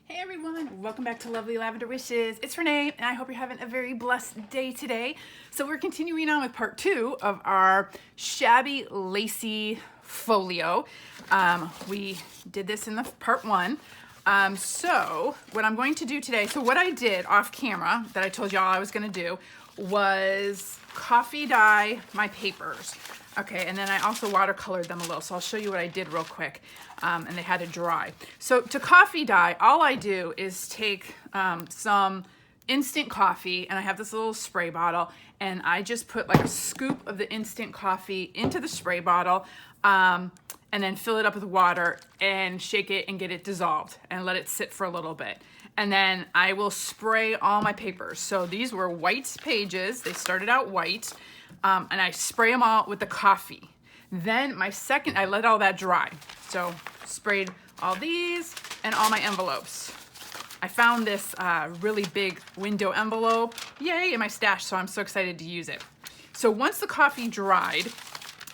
Hey everyone, welcome back to Lovely Lavender Wishes. It's Renee, and I hope you're having a very blessed day today. So we're continuing on with part 2 of our Shabby Lacy Folio. We did this in the part 1. So what I'm going to do today, so what I did off camera that I told y'all I was going to do was coffee dye my papers. Okay, and then I also watercolored them a little, so I'll show you what I did real quick. And they had to dry. So to coffee dye, all I do is take some instant coffee, and I have this little spray bottle, and I just put like a scoop of the instant coffee into the spray bottle, and then fill it up with water and shake it and get it dissolved and let it sit for a little bit. And then I will spray all my papers. So these were white pages. They started out white, and I spray them all with the coffee. Then I let all that dry. So sprayed all these and all my envelopes. I found this really big window envelope, yay, in my stash, so I'm so excited to use it. So once the coffee dried,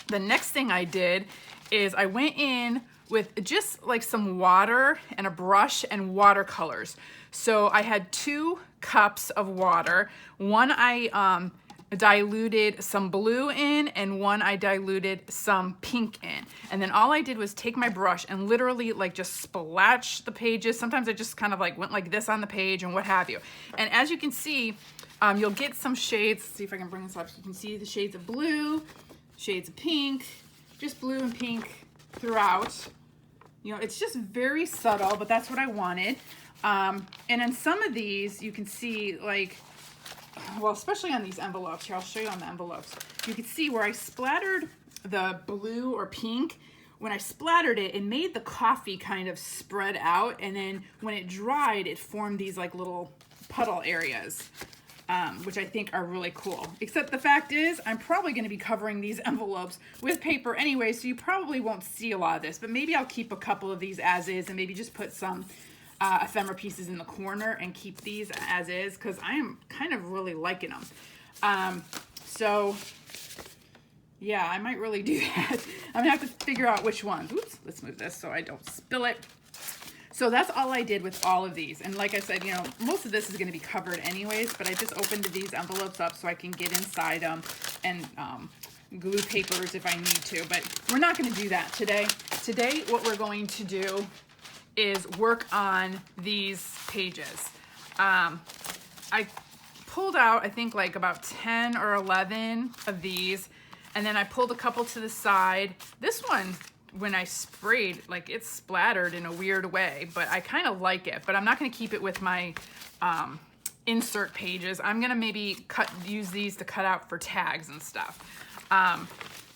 the next thing I did is I went in with just like some water and a brush and watercolors. So I had 2 cups of water. One I diluted some blue in, and one I diluted some pink in. And then all I did was take my brush and literally like just splash the pages. Sometimes I just kind of like went like this on the page and what have you. And as you can see, you'll get some shades. Let's see if I can bring this up so you can see the shades of blue, shades of pink, just blue and pink throughout. You know, it's just very subtle, but that's what I wanted. And in some of these, you can see like, well, especially on these envelopes here, I'll show you on the envelopes. You can see where I splattered the blue or pink. When I splattered it, it made the coffee kind of spread out, and then when it dried, it formed these like little puddle areas, which I think are really cool. Except the fact is, I'm probably going to be covering these envelopes with paper anyway, so you probably won't see a lot of this, but maybe I'll keep a couple of these as is and maybe just put some ephemera pieces in the corner and keep these as is, because I am kind of really liking them. So yeah, I might really do that. I'm gonna have to figure out which ones. Oops, let's move this so I don't spill it. So that's all I did with all of these. And like I said, you know, most of this is gonna be covered anyways, but I just opened these envelopes up so I can get inside them and glue papers if I need to, but we're not gonna do that today. Today, what we're going to do is work on these pages. I pulled out, I think like about 10 or 11 of these, and then I pulled a couple to the side. This one, when I sprayed, like it splattered in a weird way, but I kind of like it, but I'm not gonna keep it with my insert pages. I'm gonna maybe use these to cut out for tags and stuff.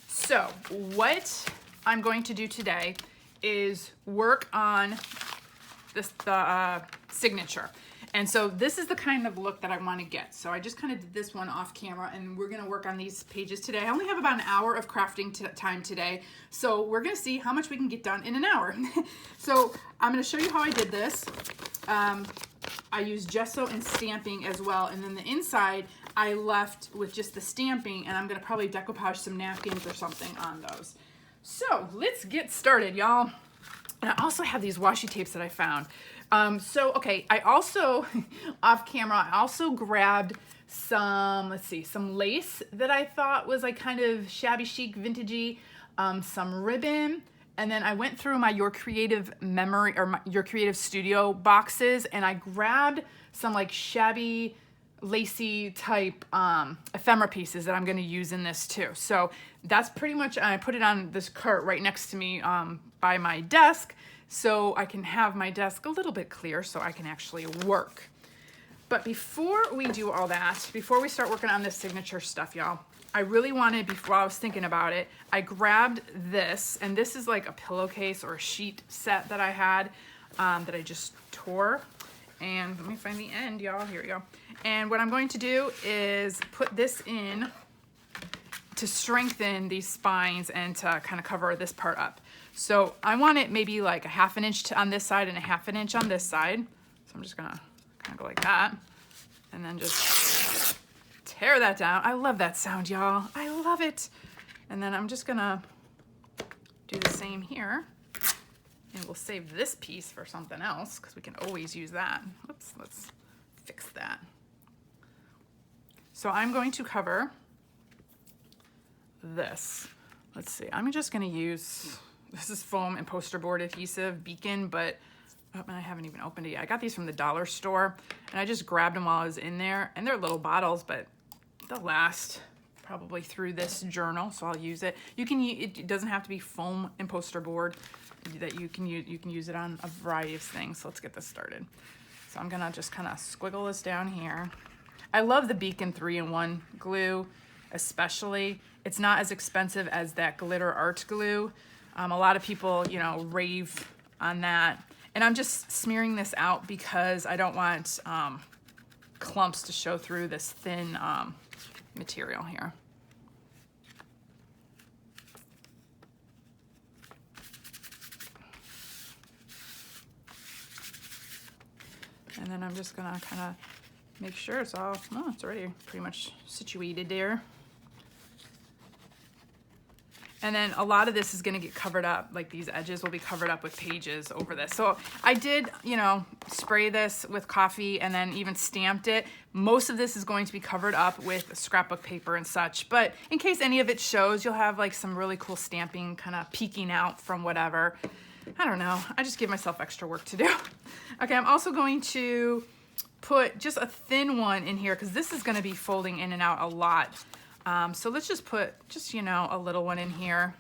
So what I'm going to do today is work on the signature. And so this is the kind of look that I want to get. So I just kind of did this one off camera, and we're going to work on these pages today. I only have about an hour of crafting time today, so we're going to see how much we can get done in an hour. So I'm going to show you how I did this. I used gesso and stamping as well, and then the inside I left with just the stamping, and I'm going to probably decoupage some napkins or something on those. So let's get started, y'all. And I also have these washi tapes that I found. Okay, I also, off camera, I also grabbed some, some lace that I thought was like kind of shabby chic, vintagey, some ribbon, and then I went through my Your Creative Memory or Your Creative Studio boxes, and I grabbed some like shabby, lacy type ephemera pieces that I'm going to use in this too. So that's pretty much, I put it on this cart right next to me by my desk, so I can have my desk a little bit clear so I can actually work. But before we do all that, before we start working on this signature stuff, y'all, I really wanted, before I was thinking about it, I grabbed this, and this is like a pillowcase or a sheet set that I had that I just tore. And let me find the end, y'all. Here we go. And what I'm going to do is put this in to strengthen these spines and to kind of cover this part up. So I want it maybe like a 1/2 inch on this side and a 1/2 inch on this side. So I'm just gonna kind of go like that, and then just tear that down. I love that sound, y'all. I love it. And then I'm just gonna do the same here. And we'll save this piece for something else because we can always use that. Oops, let's fix that. So I'm going to cover this. Let's see, I'm just gonna use, this is foam and poster board adhesive, Beacon, but oh, I haven't even opened it yet. I got these from the dollar store and I just grabbed them while I was in there, and they're little bottles, but they'll last probably through this journal, so I'll use it. You can, it doesn't have to be foam and poster board, that you can use it on a variety of things. So let's get this started. So I'm gonna just kind of squiggle this down here. I love the Beacon 3-in-1 glue, especially. It's not as expensive as that glitter art glue. A lot of people, you know, rave on that. And I'm just smearing this out because I don't want clumps to show through this thin material here. And then I'm just gonna kind of make sure it's all, oh, it's already pretty much situated there. And then a lot of this is gonna get covered up, like these edges will be covered up with pages over this. So I did, you know, spray this with coffee and then even stamped it. Most of this is going to be covered up with scrapbook paper and such, but in case any of it shows, you'll have like some really cool stamping kind of peeking out from whatever. I don't know, I just give myself extra work to do. Okay, I'm also going to put just a thin one in here because this is gonna be folding in and out a lot. So let's just put, you know, a little one in here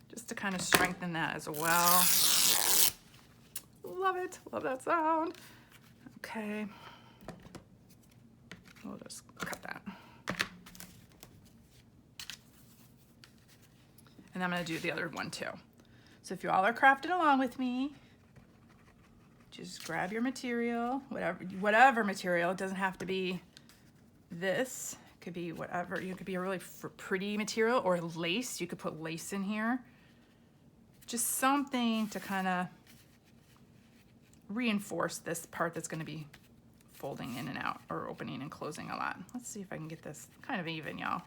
just to kind of strengthen that as well. Love it, love that sound. Okay, we'll just cut that. And I'm gonna do the other one too. So if you all are crafting along with me, just grab your material, whatever material. It doesn't have to be this. It could be whatever. You could be a really pretty material or lace. You could put lace in here. Just something to kind of reinforce this part that's going to be folding in and out or opening and closing a lot. Let's see if I can get this kind of even, y'all.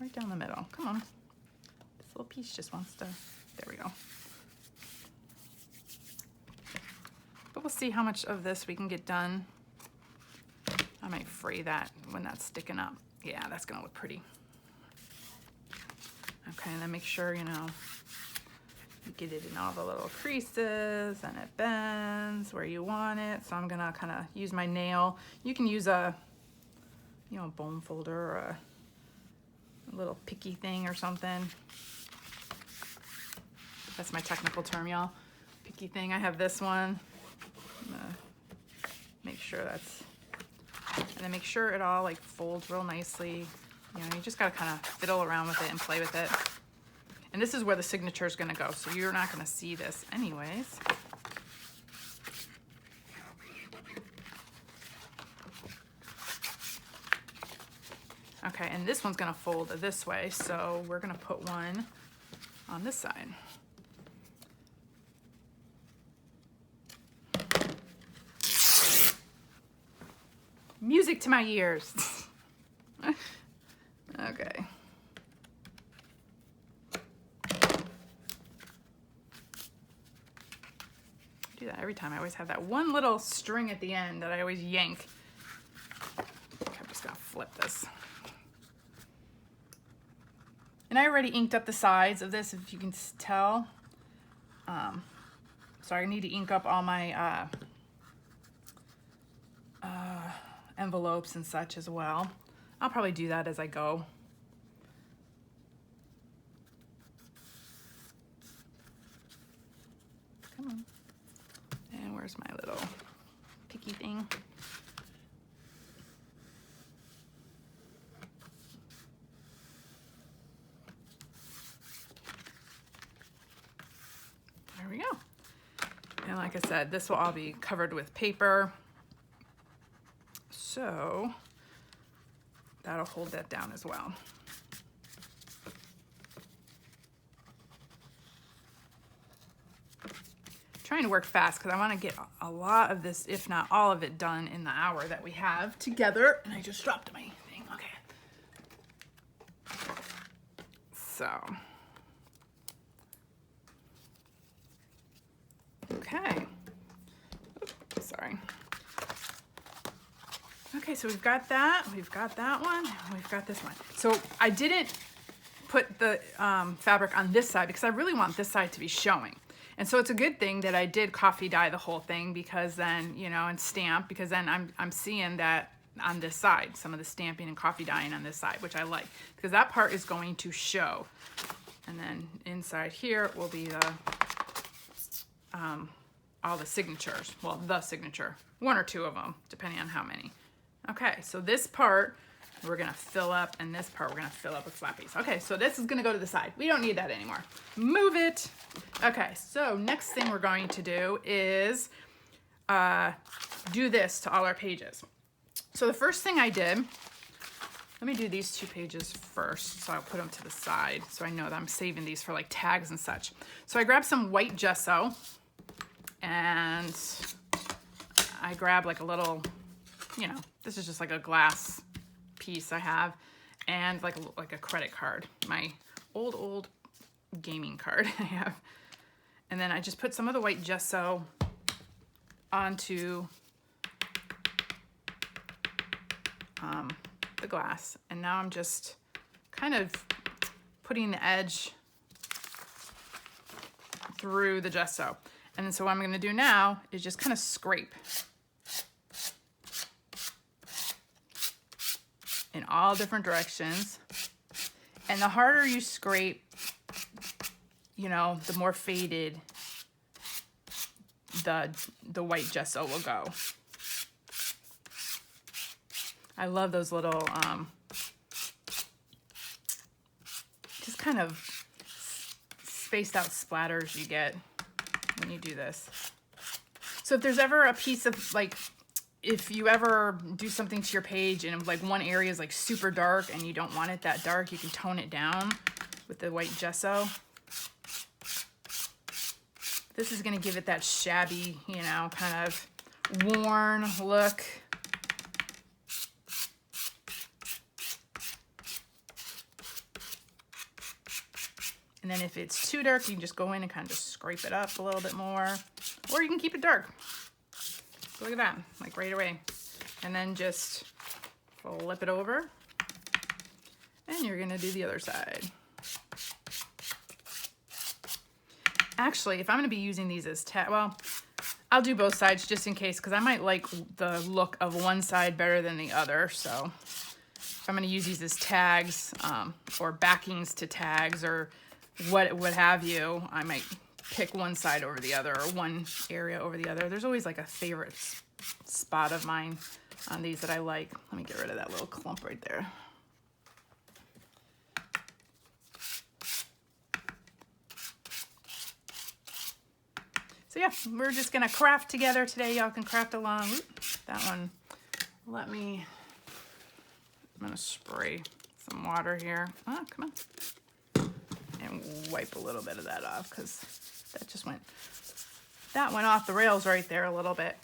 Right down the middle. Come on. This little piece just wants to, there we go. But we'll see how much of this we can get done. I might fray that when that's sticking up. Yeah, that's gonna look pretty. Okay, and then make sure, you know, you get it in all the little creases and it bends where you want it. So I'm gonna kind of use my nail. You can use a, you know, a bone folder or a little picky thing or something. That's my technical term, y'all. Picky thing. I have this one. I'm gonna make sure that's, and then make sure it all like folds real nicely. You know, you just gotta kind of fiddle around with it and play with it. And this is where the signature is gonna go, so you're not gonna see this anyways. Okay, and this one's gonna fold this way, so we're gonna put one on this side. Music to my ears. Okay. Do that every time. I always have that one little string at the end that I always yank. Okay, I'm just gonna flip this. And I already inked up the sides of this, if you can tell. So I need to ink up all my envelopes and such as well. I'll probably do that as I go. Come on. And where's my little picky thing? There we go. And like I said, this will all be covered with paper. So that'll hold that down as well. Trying to work fast because I want to get a lot of this, if not all of it, done in the hour that we have together. And I just dropped my thing. Okay. So Okay. Oops, sorry. Okay, so we've got that one, we've got this one. So I didn't put the fabric on this side because I really want this side to be showing. And so it's a good thing that I did coffee dye the whole thing, because then, you know, and stamp, because then I'm seeing that on this side, some of the stamping and coffee dyeing on this side, which I like, because that part is going to show. And then inside here will be the all the signatures. Well, the signature, one or two of them, depending on how many. Okay, so this part we're gonna fill up, and this part we're gonna fill up with flappies. Okay, so this is gonna go to the side. We don't need that anymore. Move it. Okay, so next thing we're going to do is do this to all our pages. So the first thing I did, let me do these 2 pages first, so I'll put them to the side so I know that I'm saving these for like tags and such. So I grabbed some white gesso, and I grabbed like a little, you know, this is just like a glass piece I have, and like a credit card, my old gaming card I have. And then I just put some of the white gesso onto the glass, and now I'm just kind of putting the edge through the gesso. And then so what I'm going to do now is just kind of scrape in all different directions. And the harder you scrape, you know, the more faded the white gesso will go. I love those little just kind of spaced out splatters you get when you do this. So if there's ever a piece of, like, if you ever do something to your page and like one area is like super dark and you don't want it that dark, you can tone it down with the white gesso. This is gonna give it that shabby, you know, kind of worn look. And then if it's too dark, you can just go in and kind of just scrape it up a little bit more, or you can keep it dark. Look at that, like right away. And then just flip it over, and you're gonna do the other side. Actually, if I'm gonna be using these as well, I'll do both sides just in case, because I might like the look of one side better than the other. So if I'm gonna use these as tags, or backings to tags, or what have you, I might pick one side over the other, or one area over the other. There's always like a favorite spot of mine on these that I like. Let me get rid of that little clump right there. So yeah, we're just gonna craft together today. Y'all can craft along. Oop, that one, I'm gonna spray some water here. Oh, come on. And wipe a little bit of that off, because that went off the rails right there a little bit.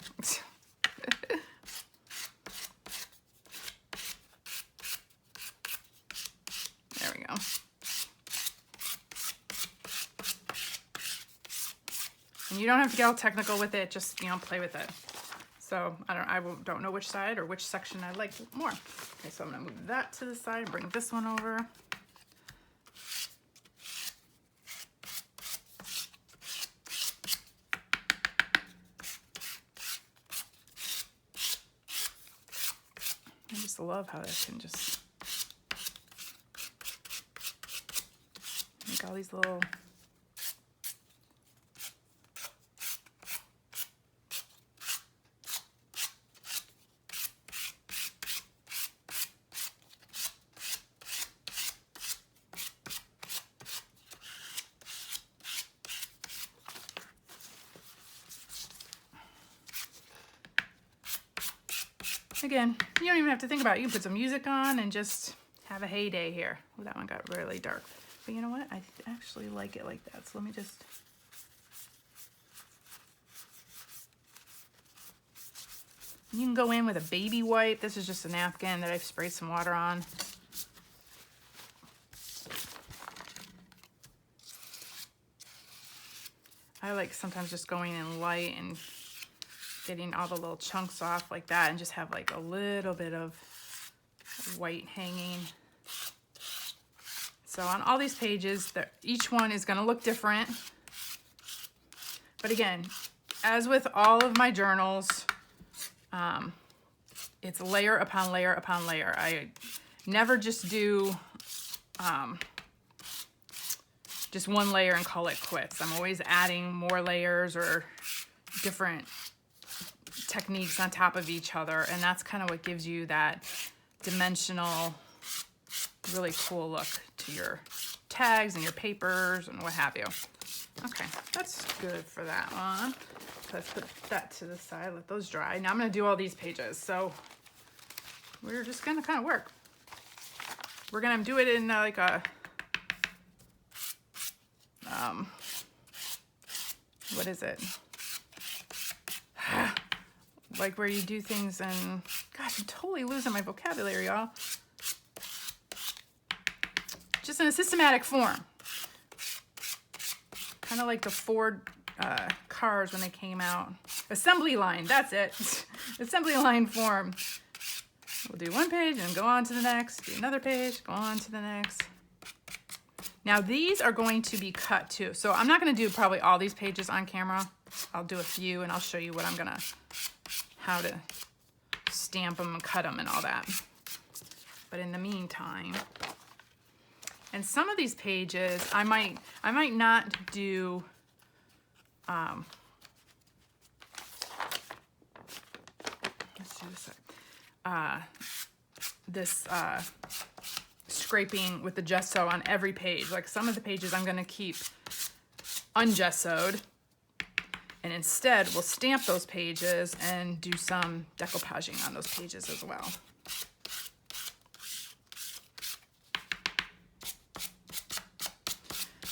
There we go. And you don't have to get all technical with it, just, you know, play with it. So I don't know which side or which section I like more. Okay, so I'm gonna move that to the side, bring this one over. I just love how this can just make all these little again, you don't even have to think about it. You can put some music on and just have a heyday here. Oh, that one got really dark. But you know what? I actually like it like that. So let me just... You can go in with a baby wipe. This is just a napkin that I've sprayed some water on. I like sometimes just going in light and getting all the little chunks off like that and just have like a little bit of white hanging. So on all these pages, each one is going to look different. But again, as with all of my journals, it's layer upon layer upon layer. I never just do just one layer and call it quits. I'm always adding more layers or different techniques on top of each other, and that's kind of what gives you that dimensional, really cool look to your tags and your papers and what have you. Okay, that's good for that one. So let's put that to the side, let those dry. Now I'm going to do all these pages, so we're just going to kind of work. We're going to do it in like a what is it? Like where you do things and, gosh, I'm totally losing my vocabulary, y'all. Just in a systematic form. Kind of like the Ford cars when they came out. Assembly line, that's it. Assembly line form. We'll do one page and go on to the next. Do another page, go on to the next. Now these are going to be cut too. So I'm not going to do probably all these pages on camera. I'll do a few and I'll show you what I'm going to, how to stamp them and cut them and all that. But in the meantime, and some of these pages I might not do let's do this scraping with the gesso on every page. Like some of the pages I'm going to keep ungessoed, and instead we'll stamp those pages and do some decoupaging on those pages as well.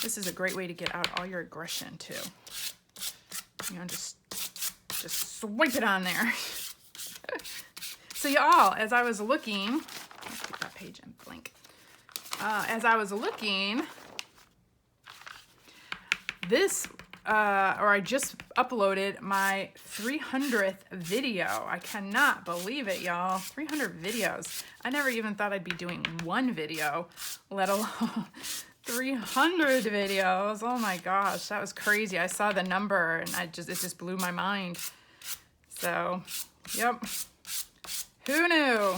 This is a great way to get out all your aggression too. You know, just swipe it on there. So y'all, as I was looking, let's keep that page in blank. As I was looking, this, I just uploaded my 300th video. I cannot believe it, y'all. 300 videos. I never even thought I'd be doing one video, let alone 300 videos. Oh my gosh, that was crazy. I saw the number and it just blew my mind. So, yep. Who knew?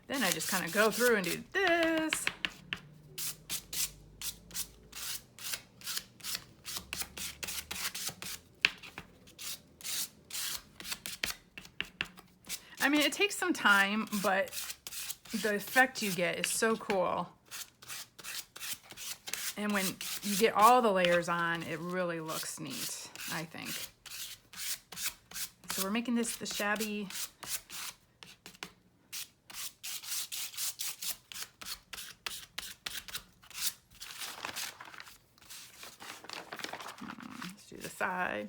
Then I just kind of go through and do this. I mean, it takes some time, but the effect you get is so cool. And when you get all the layers on, it really looks neat, I think. So we're making this the Shabby side.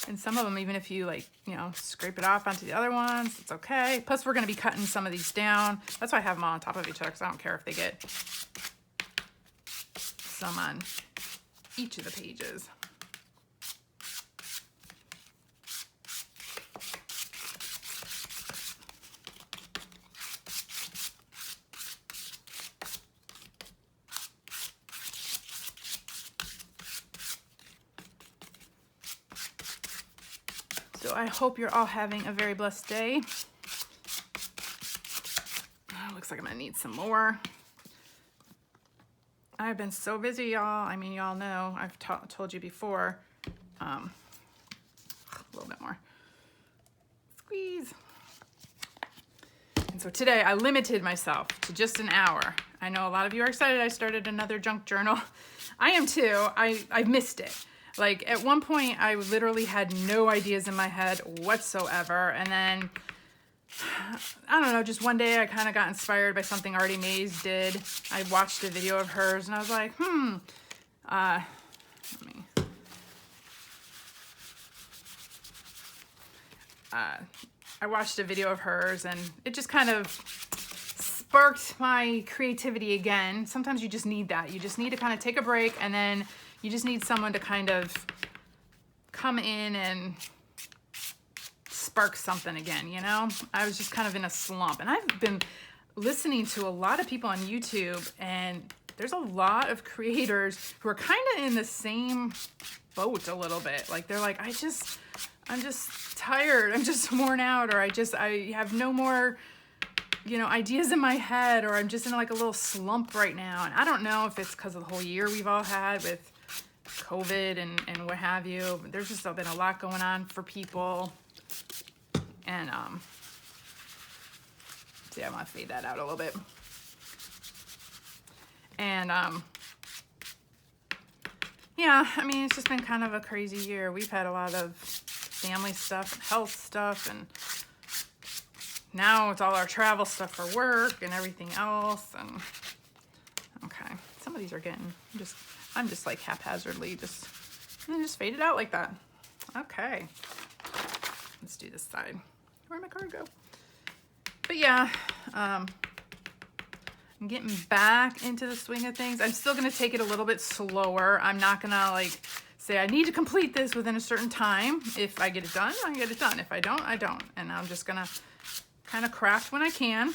And some of them, even if you like, you know, scrape it off onto the other ones, it's okay. Plus we're going to be cutting some of these down. That's why I have them all on top of each other, because I don't care if they get some on each of the pages. So I hope you're all having a very blessed day. Oh, looks like I'm gonna need some more. I've been so busy, y'all. I mean, y'all know, I've told you before. A little bit more. Squeeze. And so today I limited myself to just an hour. I know a lot of you are excited I started another junk journal. I am too. I missed it. Like at one point I literally had no ideas in my head whatsoever. And then, I don't know, just one day I kind of got inspired by something Artie Mays did. I watched a video of hers and I was like, let me, I watched a video of hers and it just kind of sparked my creativity again. Sometimes you just need that. You just need to kind of take a break, and then you just need someone to kind of come in and spark something again, you know? I was just kind of in a slump, and I've been listening to a lot of people on YouTube, and there's a lot of creators who are kind of in the same boat a little bit. Like they're like, I'm just tired. I'm just worn out, or I have no more, you know, ideas in my head, or I'm just in like a little slump right now. And I don't know if it's because of the whole year we've all had with COVID and what have you. There's just been a lot going on for people. And see, I want to fade that out a little bit. And yeah, I mean, it's just been kind of a crazy year. We've had a lot of family stuff, health stuff, and now it's all our travel stuff for work and everything else. And okay, some of these are getting I'm just like haphazardly just fade it out like that. Okay, let's do this side. Where'd my card go? But yeah, I'm getting back into the swing of things. I'm still gonna take it a little bit slower. I'm not gonna like say I need to complete this within a certain time. If I get it done, I get it done. If I don't, I don't. And I'm just gonna kind of craft when I can,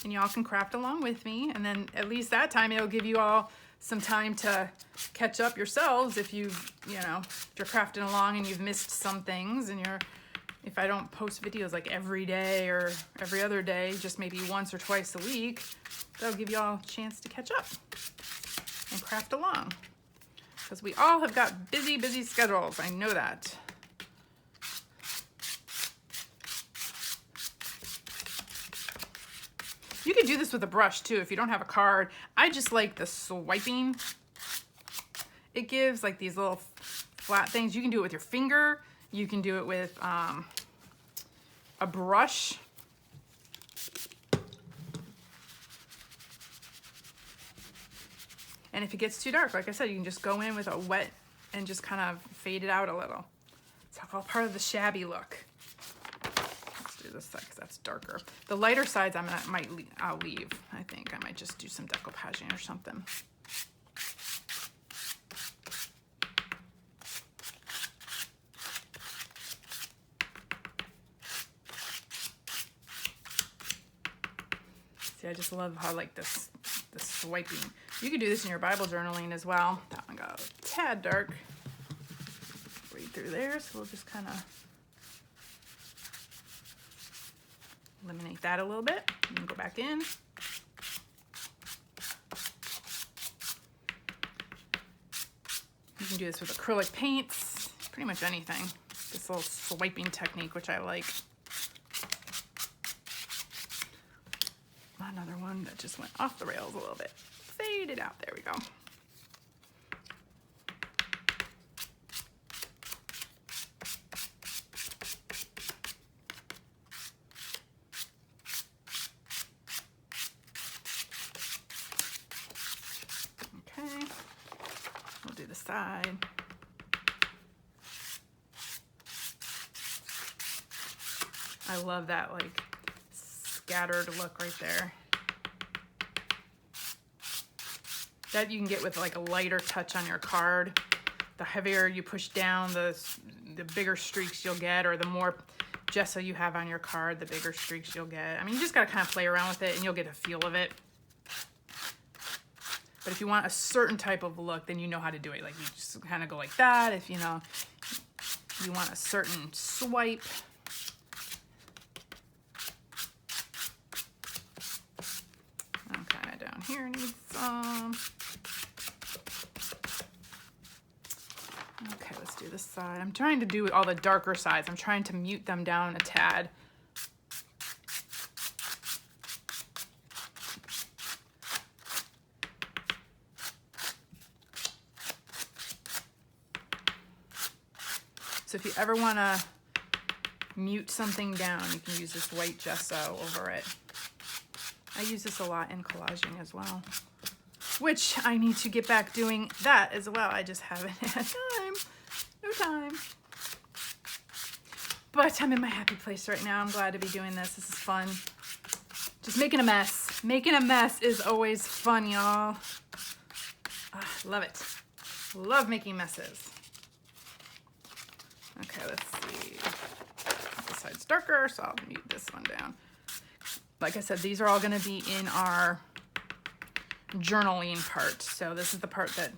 and y'all can craft along with me. And then at least that time it'll give you all some time to catch up yourselves if you're crafting along and you've missed some things, and if I don't post videos like every day or every other day, just maybe once or twice a week, that'll give y'all a chance to catch up and craft along. Because we all have got busy, busy schedules. I know that. You can do this with a brush too if you don't have a card. I just like the swiping. It gives like these little flat things. You can do it with your finger. You can do it with a brush. And if it gets too dark, like I said, you can just go in with a wet and just kind of fade it out a little. It's all part of the shabby look. This side because that's darker. The lighter sides I'll leave. I think I might just do some decoupaging or something. See, I just love how like this swiping. You could do this in your Bible journaling as well. That one got a tad dark right through there, so we'll just kind of eliminate that a little bit and go back in. You can do this with acrylic paints, pretty much anything. This little swiping technique, which I like. Another one that just went off the rails a little bit. Fade it out, there we go. We'll do the side. I love that like scattered look right there. That you can get with like a lighter touch on your card. The heavier you push down, the bigger streaks you'll get, or the more gesso you have on your card, the bigger streaks you'll get. I mean, you just gotta kind of play around with it and you'll get a feel of it. But if you want a certain type of look, then you know how to do it. Like you just kind of go like that. If you want a certain swipe. Okay, down here needs some. Okay, let's do this side. I'm trying to do all the darker sides. I'm trying to mute them down a tad. So if you ever want to mute something down, you can use this white gesso over it. I use this a lot in collaging as well, which I need to get back doing that as well. I just haven't had time. No time. But I'm in my happy place right now. I'm glad to be doing this. This is fun. Just making a mess. Making a mess is always fun, y'all. Love it. Love making messes. Okay, let's see. This side's darker, so I'll mute this one down. Like I said, these are all going to be in our journaling part. So this is the part that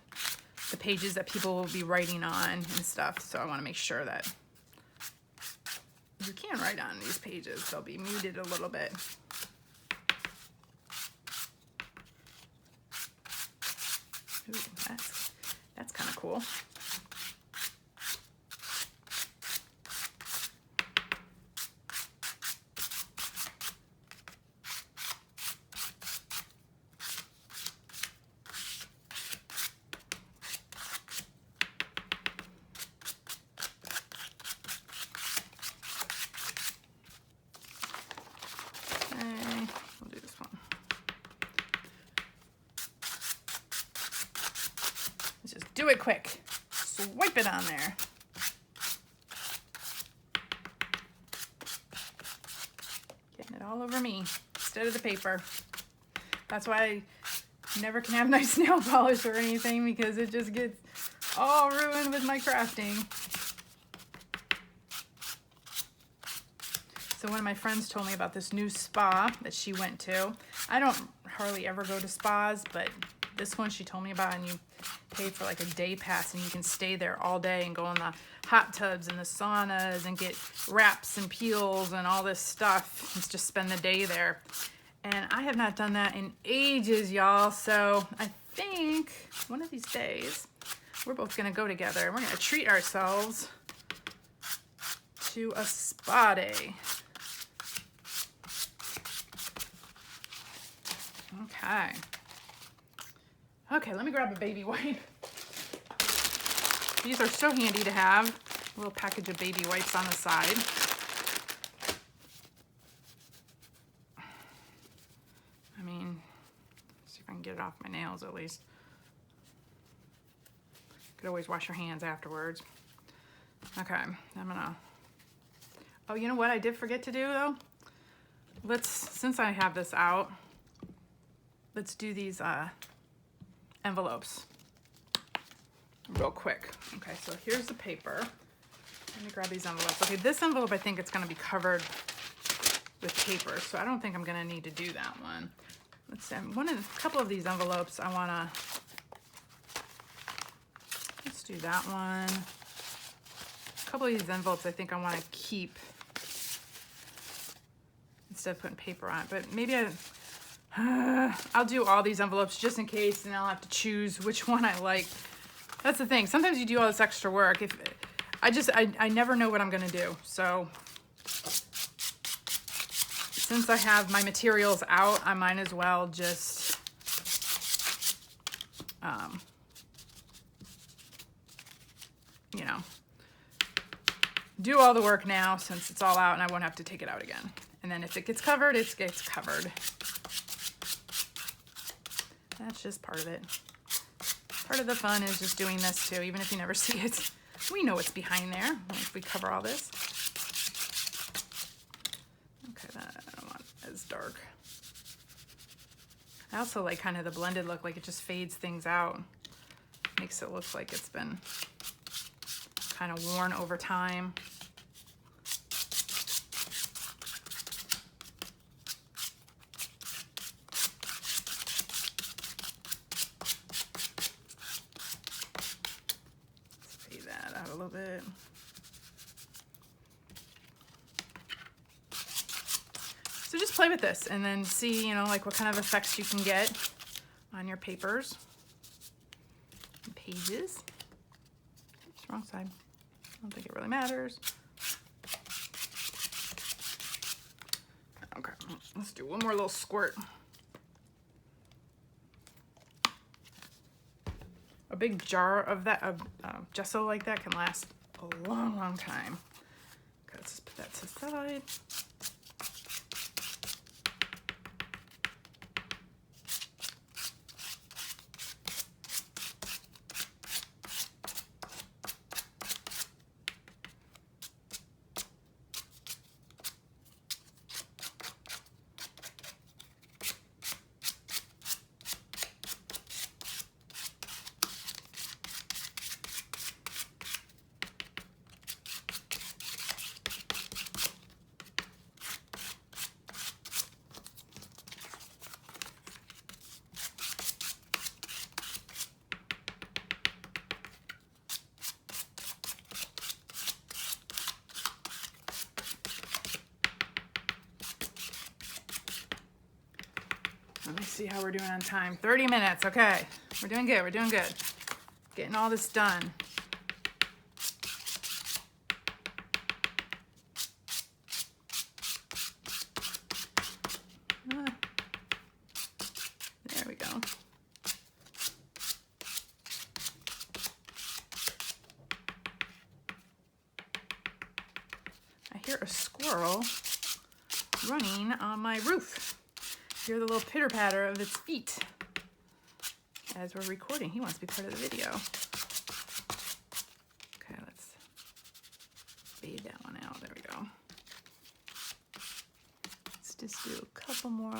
the pages that people will be writing on and stuff. So I want to make sure that you can write on these pages. They'll be muted a little bit. Ooh, that's kind of cool. We'll do this one. Let's just do it quick. Swipe it on there. Getting it all over me instead of the paper. That's why I never can have nice nail polish or anything, because it just gets all ruined with my crafting. So one of my friends told me about this new spa that she went to. I don't hardly ever go to spas, but this one she told me about, and you pay for like a day pass and you can stay there all day and go in the hot tubs and the saunas and get wraps and peels and all this stuff. It's just spend the day there. And I have not done that in ages, y'all. So I think one of these days we're both gonna go together and we're gonna treat ourselves to a spa day. Okay. Okay, let me grab a baby wipe. These are so handy to have. A little package of baby wipes on the side. I mean, see if I can get it off my nails at least. Could always wash your hands afterwards. Okay, I'm gonna... Oh, you know what I did forget to do though? Since I have this out, let's do these envelopes real quick. Okay, so here's the paper. Let me grab these envelopes. Okay, this envelope, I think it's gonna be covered with paper, so I don't think I'm gonna need to do that one. Let's see, a couple of these envelopes I wanna, let's do that one. A couple of these envelopes I think I wanna keep instead of putting paper on it, but maybe I'll do all these envelopes just in case, and I'll have to choose which one I like. That's the thing. Sometimes you do all this extra work. I never know what I'm gonna do. So since I have my materials out, I might as well just you know, do all the work now since it's all out and I won't have to take it out again. And then if it gets covered, it gets covered. That's just part of it. Part of the fun is just doing this too, even if you never see it. We know what's behind there if we cover all this. Okay, that I don't want as dark. I also like kind of the blended look, like it just fades things out. Makes it look like it's been kind of worn over time. A little bit. So just play with this and then see, you know, like what kind of effects you can get on your papers and pages. Oops, wrong side. I don't think it really matters. Okay, let's do one more little squirt. A big jar of that gesso like that can last a long, long time. Okay, let's just put that to the side. Let me see how we're doing on time. 30 minutes, okay. We're doing good, we're doing good. Getting all this done. There we go. I hear a squirrel running on my roof. Hear the little pitter patter of its feet as we're recording. He wants to be part of the video. Okay, let's fade that one out. There we go. Let's just do a couple more.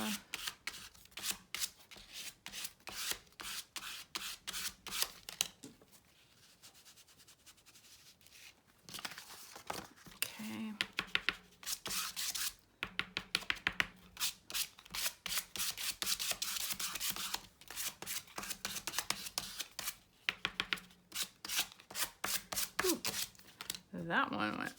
Okay. That one went.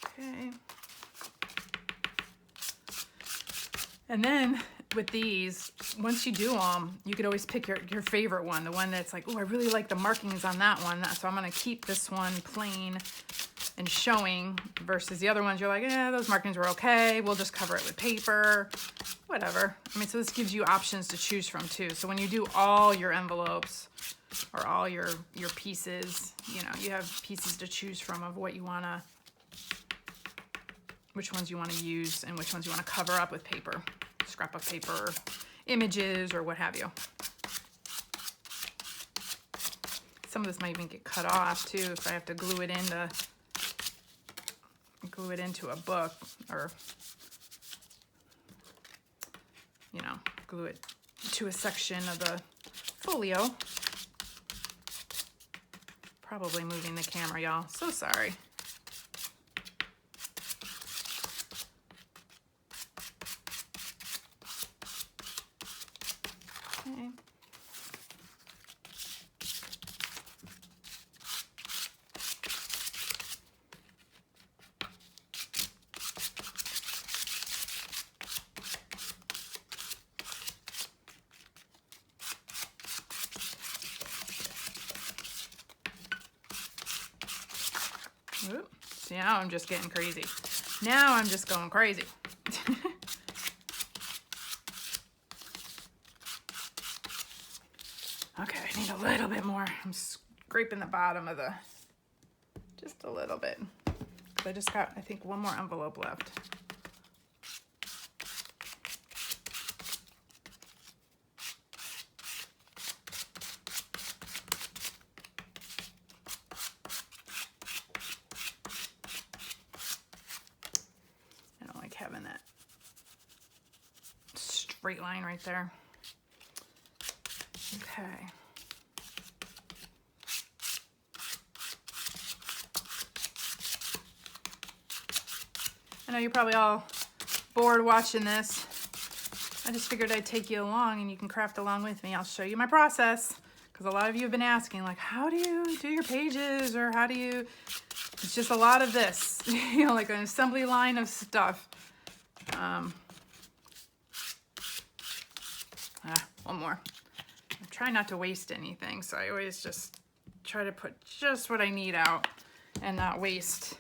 Okay. And then with these, once you do them, you could always pick your favorite one, the one that's like, oh, I really like the markings on that one. So I'm going to keep this one plain and showing versus the other ones you're like, yeah, those markings were okay. We'll just cover it with paper, whatever. I mean, so this gives you options to choose from too. So when you do all your envelopes or all your pieces, you know, you have pieces to choose from of what you want to, which ones you want to use and which ones you want to cover up with paper, scrapbook paper, images, or what have you. Some of this might even get cut off too if I have to glue it into a book, or you know, glue it to a section of the folio. Probably moving the camera, y'all. So sorry. Okay. Oop. See, now I'm just getting crazy. Now I'm just going crazy. Okay, I need a little bit more. I'm scraping the bottom of just a little bit. I just got, I think, one more envelope left. Having that straight line right there. Okay. I know you're probably all bored watching this. I just figured I'd take you along and you can craft along with me. I'll show you my process, because a lot of you have been asking, like, how do you do your pages, or how do you, it's just a lot of this, you know, like an assembly line of stuff. One more. I try not to waste anything, so I always just try to put just what I need out and not waste.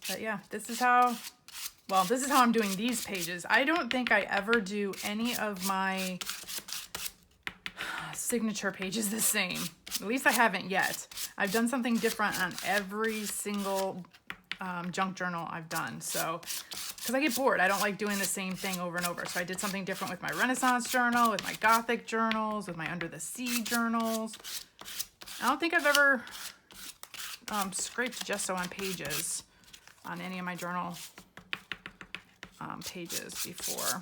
But yeah, this is how well, this is how I'm doing these pages. I don't think I ever do any of my signature pages the same. At least I haven't yet. I've done something different on every single junk journal I've done. So, because I get bored. I don't like doing the same thing over and over. So I did something different with my Renaissance journal, with my Gothic journals, with my Under the Sea journals. I don't think I've ever scraped gesso on pages on any of my journal pages before.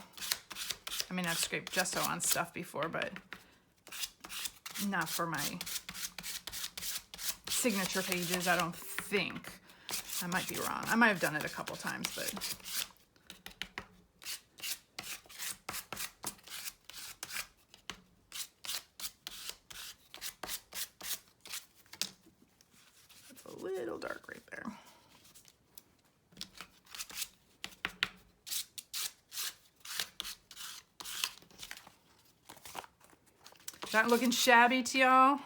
I mean, I've scraped gesso on stuff before, but not for my signature pages, I don't think. I might be wrong. I might have done it a couple times, but it's a little dark right there. Is that looking shabby to y'all?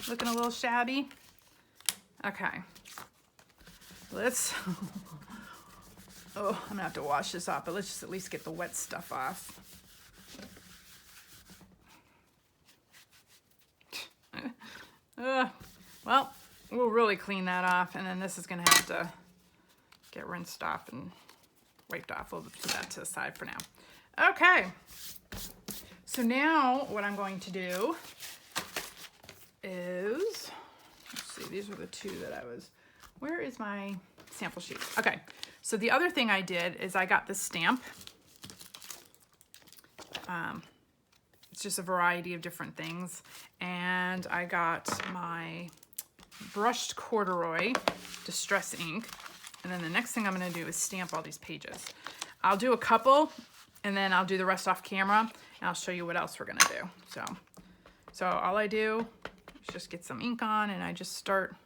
Looking a little shabby? Okay. Let's, oh, I'm gonna have to wash this off, but let's just at least get the wet stuff off. Well, we'll really clean that off, and then this is gonna have to get rinsed off and wiped off. We'll put that to the side for now. Okay. So now what I'm going to do is, let's see, these were the two that I was, where is my sample sheet? Okay, so the other thing I did is I got this stamp. It's just a variety of different things. And I got my brushed corduroy distress ink. And then the next thing I'm gonna do is stamp all these pages. I'll do a couple, and then I'll do the rest off camera, and I'll show you what else we're gonna do. So all I do is just get some ink on, and I just start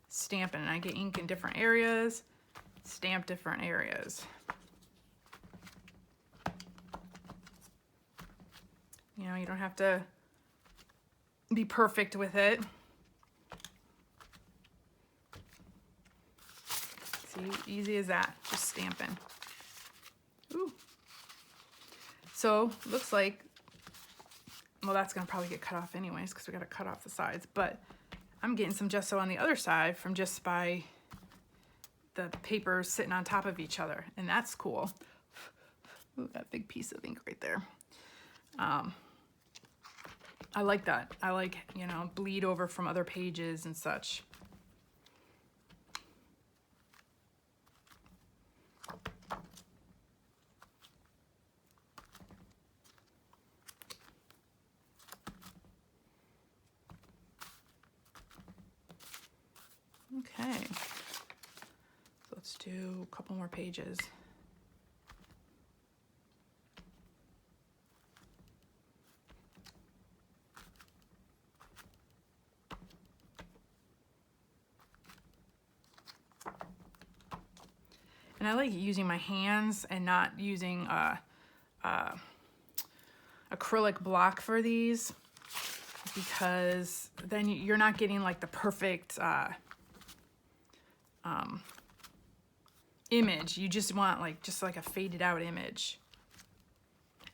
stamping, and I get ink in different areas, stamp different areas. You know, you don't have to be perfect with it. See, easy as that, just stamping. Ooh. So, looks like, well, that's gonna probably get cut off anyways because we gotta cut off the sides, but I'm getting some gesso on the other side from just by the papers sitting on top of each other, and that's cool. Ooh, that big piece of ink right there. I like that. I like, you know, bleed over from other pages and such. Okay, so let's do a couple more pages. And I like using my hands and not using acrylic block for these, because then you're not getting like the perfect image. You just want like a faded out image,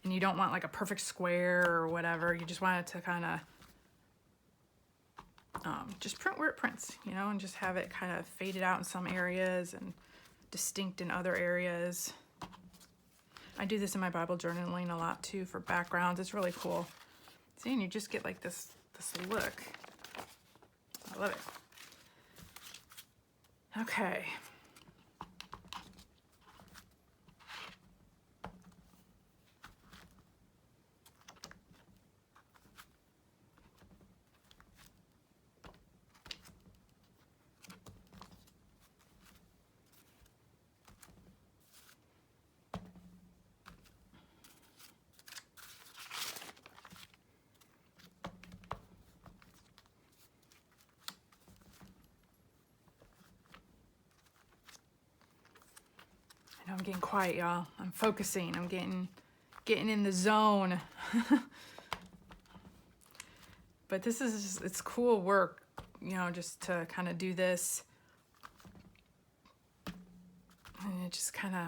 and you don't want like a perfect square or whatever. You just want it to kind of just print where it prints, you know, and just have it kind of faded out in some areas and distinct in other areas. I do this in my Bible journaling a lot too for backgrounds. It's really cool. See, and you just get like this look. I love it. Okay. I'm getting quiet, y'all. I'm focusing. I'm getting in the zone. But this is just, it's cool work, you know, just to kind of do this. And it just kind of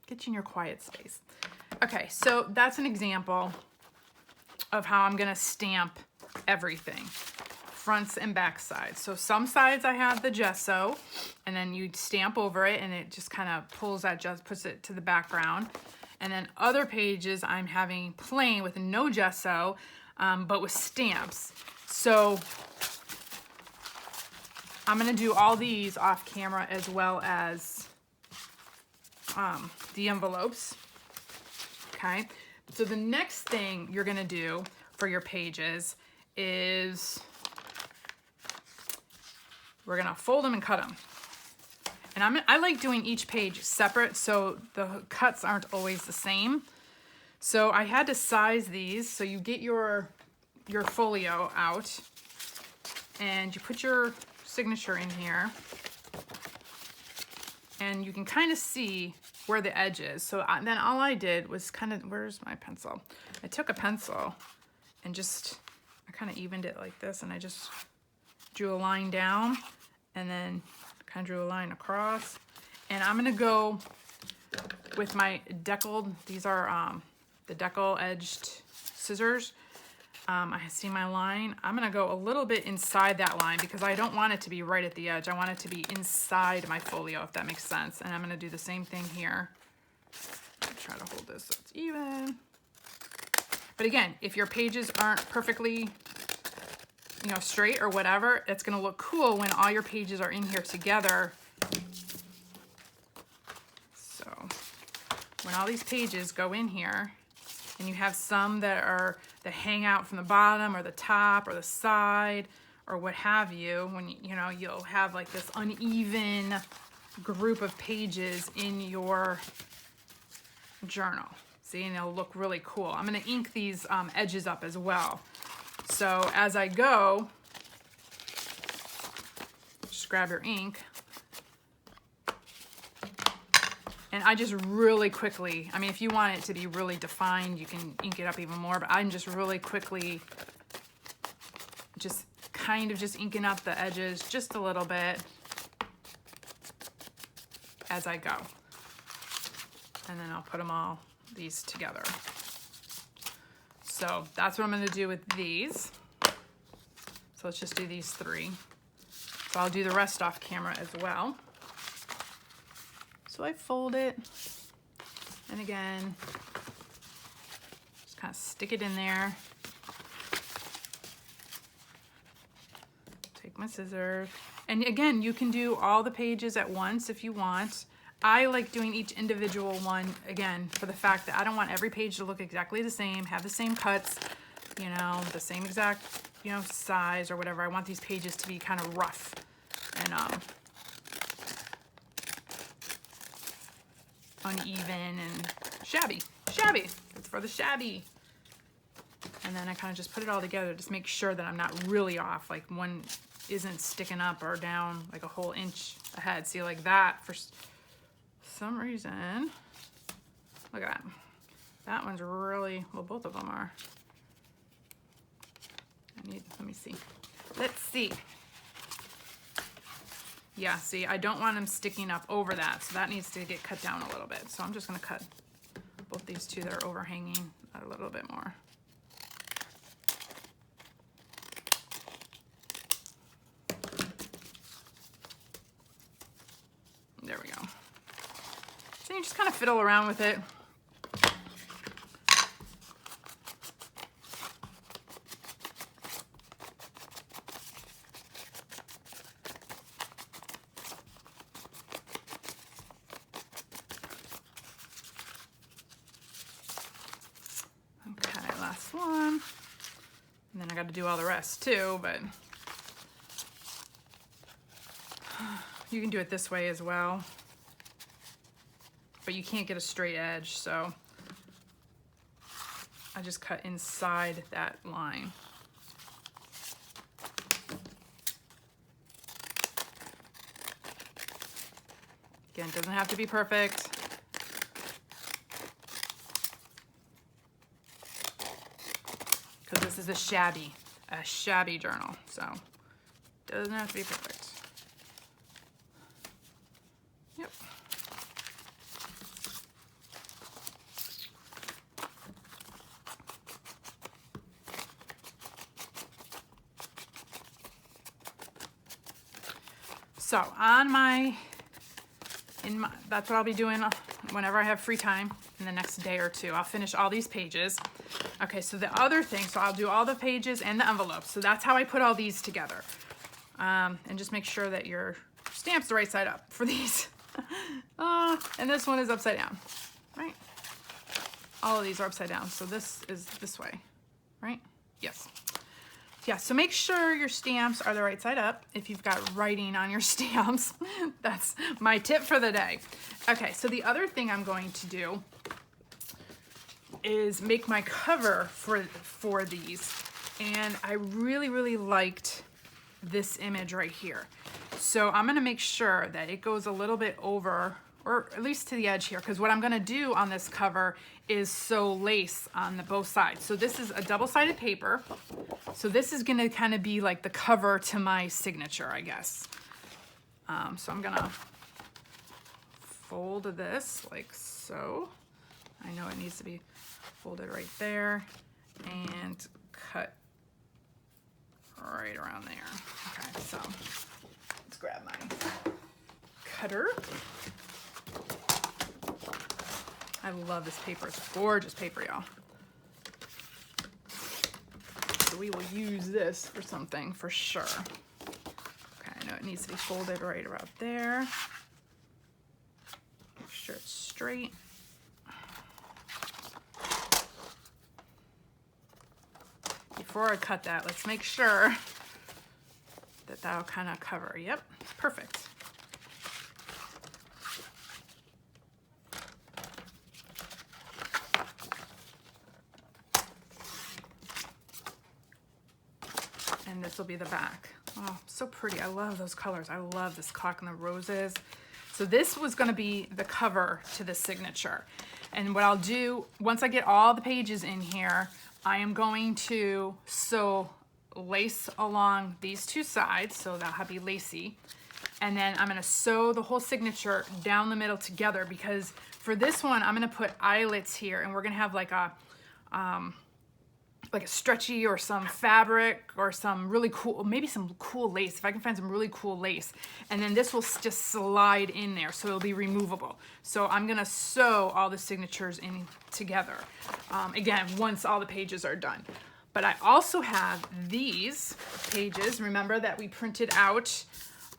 gets you in your quiet space. Okay, so that's an example of how I'm gonna stamp everything, fronts and back sides. So some sides I have the gesso, and then you stamp over it and it just kind of pulls that, just puts it to the background. And then other pages I'm having plain with no gesso, but with stamps. So I'm gonna do all these off camera as well as the envelopes, okay? So the next thing you're gonna do for your pages is we're gonna fold them and cut them. And I like doing each page separate so the cuts aren't always the same. So I had to size these. So you get your folio out and you put your signature in here and you can kind of see where the edge is. So then all I did was kind of, where's my pencil? I took a pencil and I kind of evened it like this, and I just drew a line down and then kind of drew a line across. And I'm gonna go with my deckled, these are the deckle edged scissors. I see my line. I'm gonna go a little bit inside that line because I don't want it to be right at the edge. I want it to be inside my folio, if that makes sense. And I'm gonna do the same thing here. Try to hold this so it's even. But again, if your pages aren't perfectly, you know, straight or whatever, it's gonna look cool when all your pages are in here together. So when all these pages go in here, and you have some that hang out from the bottom or the top or the side or what have you, when you know, you'll have like this uneven group of pages in your journal. See, and it'll look really cool. I'm gonna ink these edges up as well. So as I go, just grab your ink. And I just really quickly, I mean, if you want it to be really defined, you can ink it up even more, but I'm just really quickly just kind of just inking up the edges just a little bit as I go. And then I'll put them all, these together. So that's what I'm gonna do with these. So let's just do these three. So I'll do the rest off camera as well. So I fold it, and again, just kind of stick it in there. Take my scissors. And again, you can do all the pages at once if you want. I like doing each individual one, again, for the fact that I don't want every page to look exactly the same, have the same cuts, you know, the same exact, you know, size or whatever. I want these pages to be kind of rough and uneven and shabby. It's for the shabby. And then I kind of just put it all together, just make sure that I'm not really off, like one isn't sticking up or down like a whole inch ahead. See, like that, for some reason, look at that. That one's really, well, both of them are. Let me see. Let's see. Yeah, see, I don't want them sticking up over that, so that needs to get cut down a little bit. So I'm just gonna cut both these two that are overhanging a little bit more. There we go. So you just kind of fiddle around with it. Last one, and then I got to do all the rest too, but you can do it this way as well, but you can't get a straight edge, so I just cut inside that line. Again, it doesn't have to be perfect. Because this is a shabby journal, so it doesn't have to be perfect. Yep. So that's what I'll be doing whenever I have free time in the next day or two. I'll finish all these pages. Okay, so the other thing, so I'll do all the pages and the envelopes. So that's how I put all these together. And just make sure that your stamp's the right side up for these. And this one is upside down, right? All of these are upside down. So this is this way, right? Yes. Yeah, so make sure your stamps are the right side up if you've got writing on your stamps. That's my tip for the day. Okay, so the other thing I'm going to do is make my cover for these. And I really, really liked this image right here. So I'm gonna make sure that it goes a little bit over, or at least to the edge here, because what I'm gonna do on this cover is sew lace on both sides. So this is a double-sided paper. So this is gonna kind of be like the cover to my signature, I guess. So I'm gonna fold this like so. I know it needs to be folded right there and cut right around there. Okay, so let's grab my cutter. I love this paper. It's gorgeous paper, y'all. So we will use this for something for sure. Okay, I know it needs to be folded right about there. Make sure it's straight. Before I cut that, let's make sure that that'll kind of cover. Yep, perfect. And this will be the back. Oh, so pretty. I love those colors. I love this clock and the roses. So this was going to be the cover to the signature. And what I'll do, once I get all the pages in here, I am going to sew lace along these two sides, so that'll be lacy. And then I'm going to sew the whole signature down the middle together, because for this one, I'm going to put eyelets here, and we're going to have like a stretchy or some fabric or some really cool, maybe some cool lace, if I can find some really cool lace. And then this will just slide in there, so it'll be removable. So I'm gonna sew all the signatures in together. Again, once all the pages are done. But I also have these pages, remember, that we printed out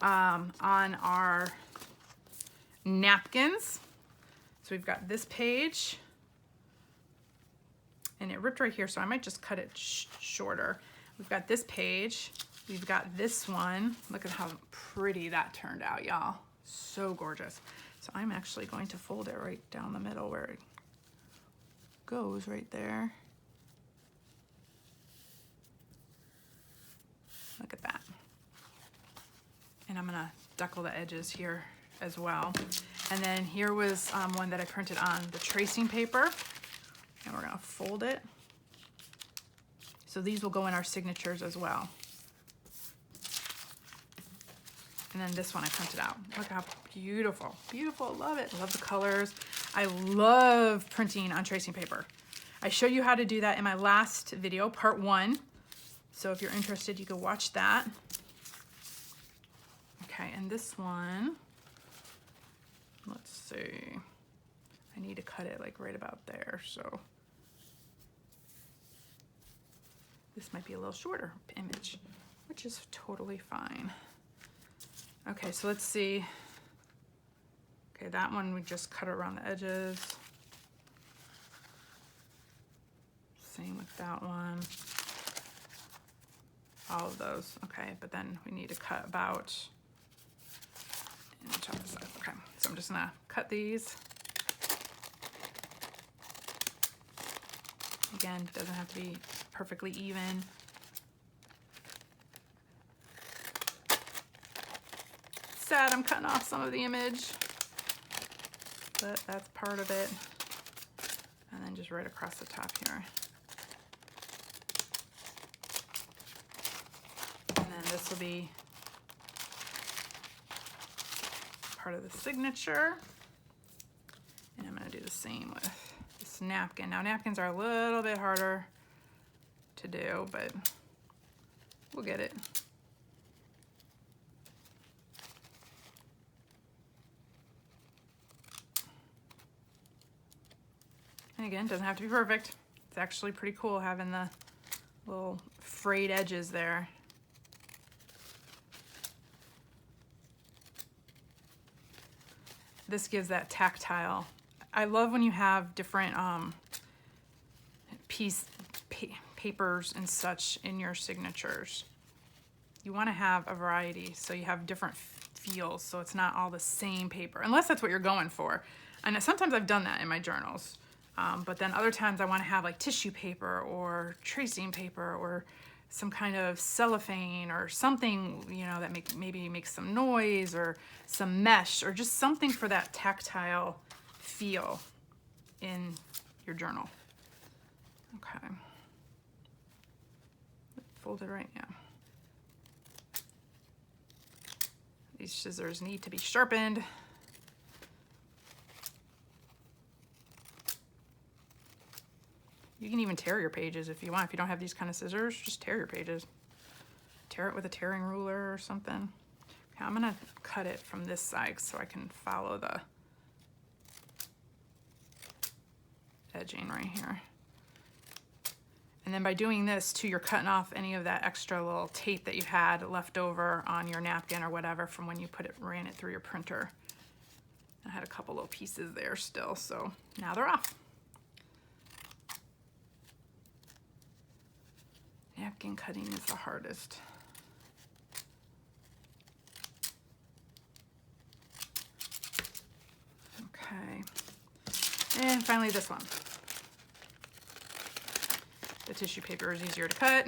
on our napkins. So we've got this page, and it ripped right here, so I might just cut it shorter. We've got this page, we've got this one. Look at how pretty that turned out, y'all. So gorgeous. So I'm actually going to fold it right down the middle where it goes right there. Look at that. And I'm gonna deckle the edges here as well. And then here was one that I printed on the tracing paper. And we're gonna fold it. So these will go in our signatures as well. And then this one I printed out. Look how beautiful, beautiful, love it. Love the colors. I love printing on tracing paper. I show you how to do that in my last video, part 1. So if you're interested, you can watch that. Okay, and this one, let's see. I need to cut it like right about there, so this might be a little shorter image, which is totally fine. Okay, so let's see. Okay, that one we just cut around the edges. Same with that one. All of those, okay, but then we need to cut about inch off the side. Okay, so I'm just gonna cut these. Again, it doesn't have to be perfectly even. Sad I'm cutting off some of the image, but that's part of it. And then just right across the top here. And then this will be part of the signature. And I'm gonna do the same with this napkin. Now napkins are a little bit harder to do, but we'll get it. And again, it doesn't have to be perfect. It's actually pretty cool having the little frayed edges there. This gives that tactile. I love when you have different papers and such in your signatures. You want to have a variety so you have different feels, so it's not all the same paper, unless that's what you're going for. And sometimes I've done that in my journals, but then other times I want to have like tissue paper or tracing paper or some kind of cellophane or something, you know, that maybe makes some noise, or some mesh, or just something for that tactile feel in your journal. Okay. Fold it right now. These scissors need to be sharpened. You can even tear your pages if you want. If you don't have these kind of scissors, just tear your pages. Tear it with a tearing ruler or something. Okay, I'm gonna cut it from this side so I can follow the edging right here. And then by doing this too, you're cutting off any of that extra little tape that you had left over on your napkin or whatever from when you ran it through your printer. I had a couple little pieces there still, so now they're off. Napkin cutting is the hardest. Okay. And finally this one. The tissue paper is easier to cut.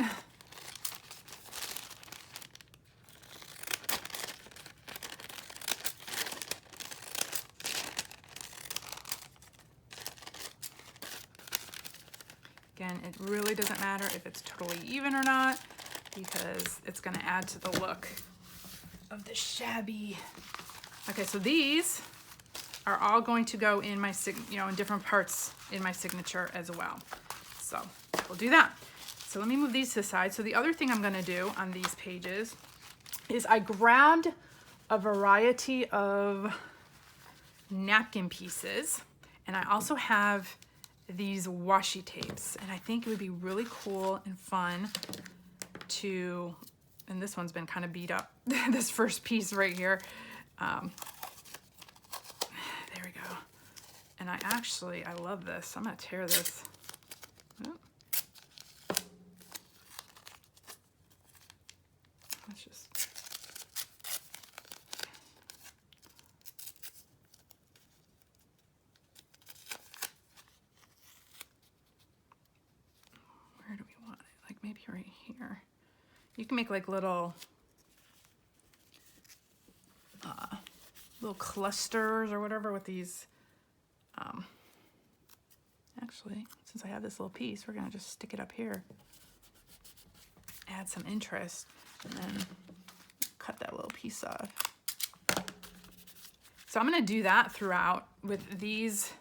Again, it really doesn't matter if it's totally even or not, because it's going to add to the look of the shabby. Okay, so these are all going to go in my in different parts in my signature as well. So we'll do that. So let me move these to the side. So the other thing I'm going to do on these pages is I grabbed a variety of napkin pieces, and I also have these washi tapes, and I think it would be really cool and fun to, and this one's been kind of beat up, this first piece right here. There we go. And I love this. I'm gonna tear this. Oh. Let's just, where do we want it? Like maybe right here. You can make like little clusters or whatever with these. Actually, since I have this little piece, we're gonna just stick it up here. Add some interest, and then cut that little piece off. So I'm gonna do that throughout with these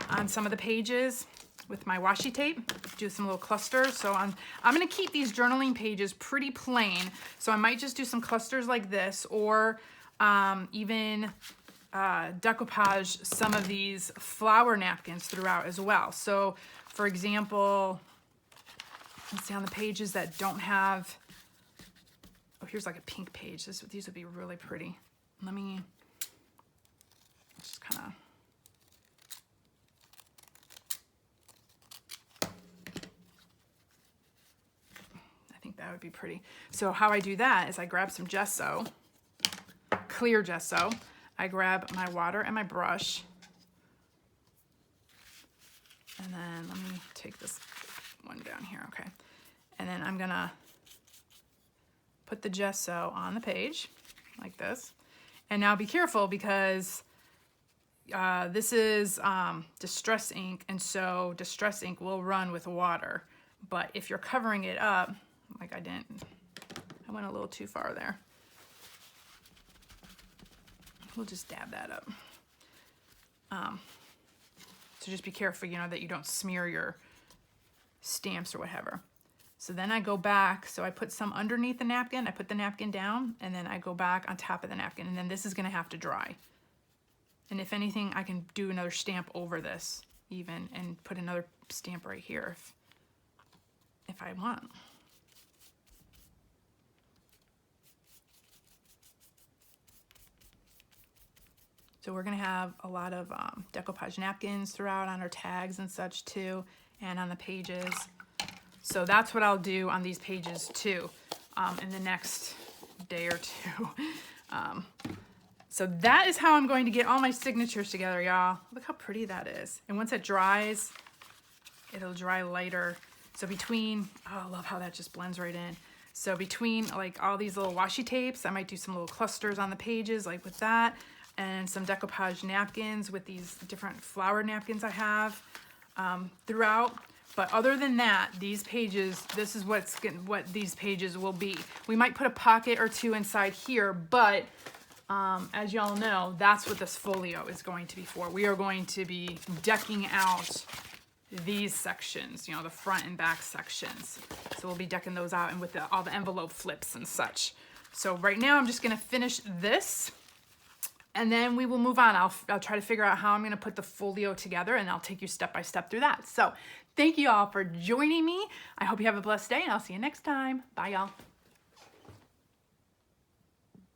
on some of the pages with my washi tape, do some little clusters. So I'm gonna keep these journaling pages pretty plain. So I might just do some clusters like this, or even decoupage some of these flower napkins throughout as well. So for example, let's see, on the pages that don't have, oh, here's like a pink page. These would be really pretty. Let me just kind of, I think that would be pretty. So how I do that is I grab some gesso, clear gesso. I grab my water and my brush, and then let me take this one down here, okay. And then I'm gonna put the gesso on the page like this. And now be careful, because this is distress ink, and so distress ink will run with water. But if you're covering it up, like I went a little too far there. We'll just dab that up. So just be careful, you know, that you don't smear your stamps or whatever. So then I go back, so I put some underneath the napkin, I put the napkin down, and then I go back on top of the napkin, and then this is gonna have to dry. And if anything, I can do another stamp over this even and put another stamp right here if I want. So we're gonna have a lot of decoupage napkins throughout on our tags and such too, and on the pages. So that's what I'll do on these pages too, in the next day or two. So that is how I'm going to get all my signatures together, y'all. Look how pretty that is. And once it dries, it'll dry lighter. So between, oh, I love how that just blends right in. So between like all these little washi tapes, I might do some little clusters on the pages like with that, and some decoupage napkins with these different flower napkins I have throughout. But other than that, these pages, this is what these pages will be. We might put a pocket or two inside here, but as y'all know, that's what this folio is going to be for. We are going to be decking out these sections, you know, the front and back sections. So we'll be decking those out and with all the envelope flips and such. So right now I'm just gonna finish this and then we will move on. I'll try to figure out how I'm gonna put the folio together and I'll take you step by step through that. So thank you all for joining me. I hope you have a blessed day and I'll see you next time. Bye y'all.